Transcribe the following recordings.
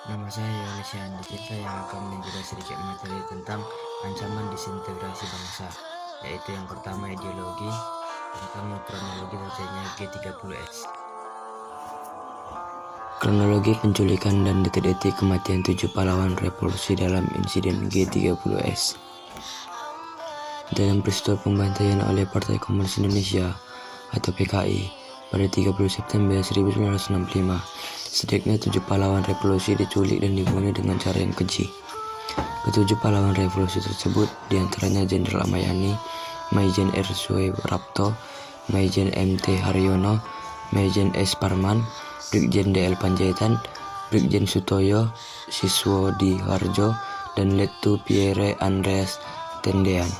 Nama saya Yohanes Andika yang akan menjelaskan sedikit materi tentang ancaman disintegrasi bangsa, yaitu yang pertama ideologi, tentang kronologi terjadinya G30S. Kronologi penculikan dan detik-detik kematian 7 pahlawan revolusi dalam insiden G30S. Dalam peristiwa pembantaian oleh Partai Komunis Indonesia atau PKI pada 30 September 1965, sedikitnya 7 pahlawan revolusi diculik dan dibunuh dengan cara yang keji. Ketujuh pahlawan revolusi tersebut diantaranya Jenderal Amayani, Maijen R. Suirapto, Maijen M.T. Haryono, Maijen S. Parman, Brigjen D.L. Panjaitan, Brigjen Sutoyo Siswodiharjo, dan Lettu Pierre Andreas Tendean.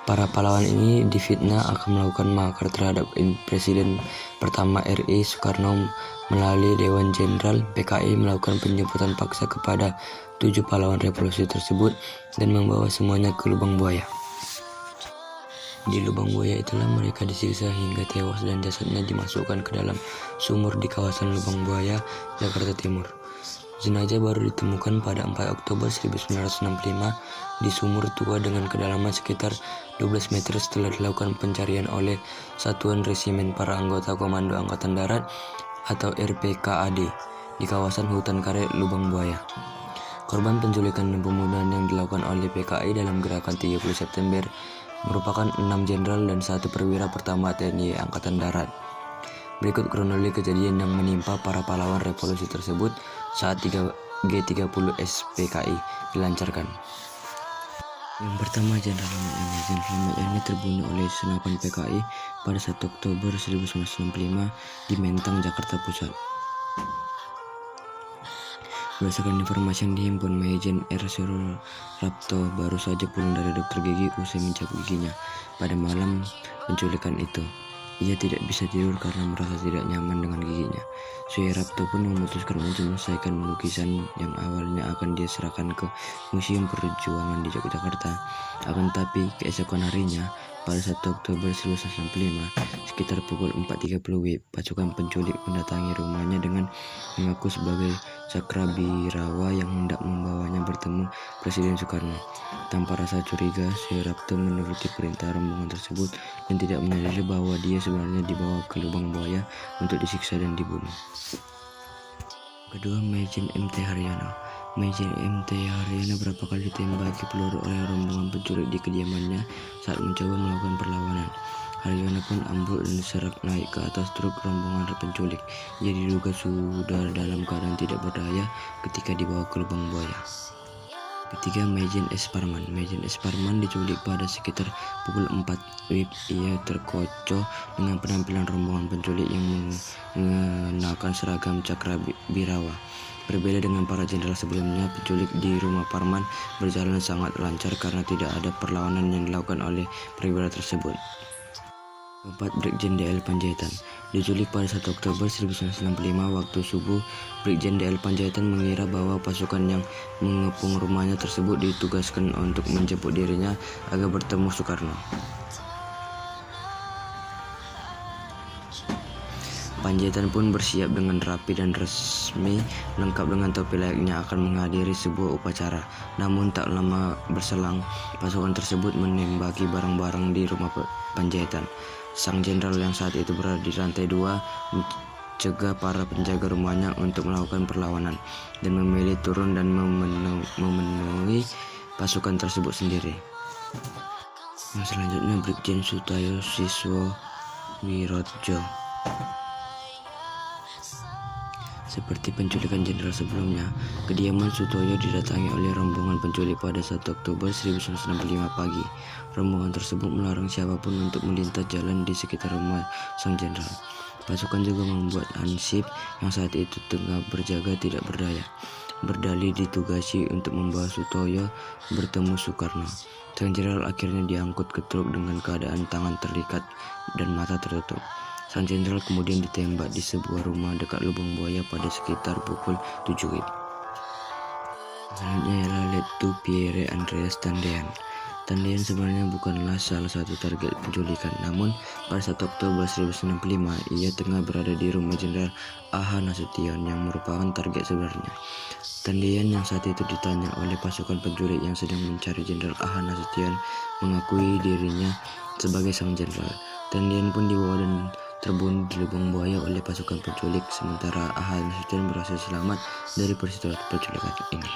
Para pahlawan ini difitnah akan melakukan makar terhadap Presiden pertama RI Soekarno melalui Dewan Jenderal PKI melakukan penjemputan paksa kepada 7 pahlawan revolusi tersebut dan membawa semuanya ke lubang buaya. Di lubang buaya itulah mereka disiksa hingga tewas dan jasadnya dimasukkan ke dalam sumur di kawasan Lubang Buaya, Jakarta Timur. Jenazah baru ditemukan pada 4 Oktober 1965 di sumur tua dengan kedalaman sekitar 12 meter setelah dilakukan pencarian oleh Satuan Resimen Para Anggota Komando Angkatan Darat atau RPKAD di kawasan hutan karet Lubang Buaya. Korban penculikan dan pembunuhan yang dilakukan oleh PKI dalam gerakan 30 September merupakan 6 jenderal dan 1 perwira pertama TNI Angkatan Darat. Berikut kronologi kejadian yang menimpa para pahlawan revolusi tersebut saat G30S PKI dilancarkan. Yang pertama, Jenderal Ahmad Yani. Ahmad Yani terbunuh oleh senapan PKI pada 1 Oktober 1965 di Menteng, Jakarta Pusat. Berdasarkan informasi yang dihimpun, Maijen R. Suirapto baru saja pulang dari dokter gigi usai mencabut giginya pada malam penculikan itu. Ia tidak bisa tidur karena merasa tidak nyaman dengan giginya. Suirapto pun memutuskan untuk menyelesaikan lukisan yang awalnya akan dia serahkan ke Museum Perjuangan di Yogyakarta. Akan tetapi keesokan harinya, pada 1 Oktober 1965, sekitar pukul 4.30 WIB, pasukan penculik mendatangi rumahnya dengan mengaku sebagai Cakrabirawa yang hendak membawanya bertemu Presiden Soekarno. Tanpa rasa curiga, Suirapto menuruti perintah rombongan tersebut dan tidak menyadari bahwa dia sebenarnya dibawa ke lubang buaya untuk disiksa dan dibunuh. Kedua, Maijen M.T. Haryono. Maijen M.T. Haryono berapa kali ditembaki peluru oleh rombongan penculik di kediamannya saat mencoba melakukan perlawanan. Haryono pun ambruk dan diserak naik ke atas truk rombongan penculik. Ia diduga sudah dalam keadaan tidak berdaya ketika dibawa ke lubang buaya. Ketiga, Maijen S. Parman. Maijen S. Parman diculik pada sekitar pukul 4 WIB. Ia terkecoh dengan penampilan rombongan penculik yang mengenakan seragam Cakrabirawa. Berbeda dengan para jenderal sebelumnya, penculik di rumah Parman berjalan sangat lancar karena tidak ada perlawanan yang dilakukan oleh perwira tersebut. Keempat, Brigjen D.L. Panjaitan. Diculik pada 1 Oktober 1965 waktu subuh, Brigjen D.L. Panjaitan mengira bahwa pasukan yang mengepung rumahnya tersebut ditugaskan untuk menjemput dirinya agar bertemu Soekarno. Panjaitan pun bersiap dengan rapi dan resmi, lengkap dengan topi layaknya akan menghadiri sebuah upacara. Namun tak lama berselang, pasukan tersebut menembaki barang-barang di rumah Panjaitan. Sang jenderal yang saat itu berada di lantai 2 mencegah para penjaga rumahnya untuk melakukan perlawanan dan memilih turun dan memenuhi pasukan tersebut sendiri. Yang selanjutnya, Brigjen Sutoyo Siswodiharjo. Seperti penculikan jenderal sebelumnya, kediaman Sutoyo didatangi oleh rombongan penculik pada 1 Oktober 1965 pagi. Rombongan tersebut melarang siapapun untuk melintas jalan di sekitar rumah sang jenderal. Pasukan juga membuat Hansip yang saat itu tengah berjaga tidak berdaya. Berdalih ditugasi untuk membawa Sutoyo bertemu Soekarno. Sang jenderal akhirnya diangkut ke truk dengan keadaan tangan terikat dan mata tertutup. Sang jenderal kemudian ditembak di sebuah rumah dekat lubang buaya pada sekitar pukul 7 WIB. Selanjutnya ialah Lettu Pierre Andreas Tendean. Tendian sebenarnya bukanlah salah satu target penculikan, namun pada 1 Oktober 1965 ia tengah berada di rumah Jenderal A.H. Nasution yang merupakan target sebenarnya. Tendian yang saat itu ditanya oleh pasukan penculik yang sedang mencari Jenderal A.H. Nasution mengakui dirinya sebagai sang jenderal. Tendian pun dibawa dan terbunuh di lubang buaya oleh pasukan penculik, sementara A.H. Nasution berhasil selamat dari peristiwa penculikan ini.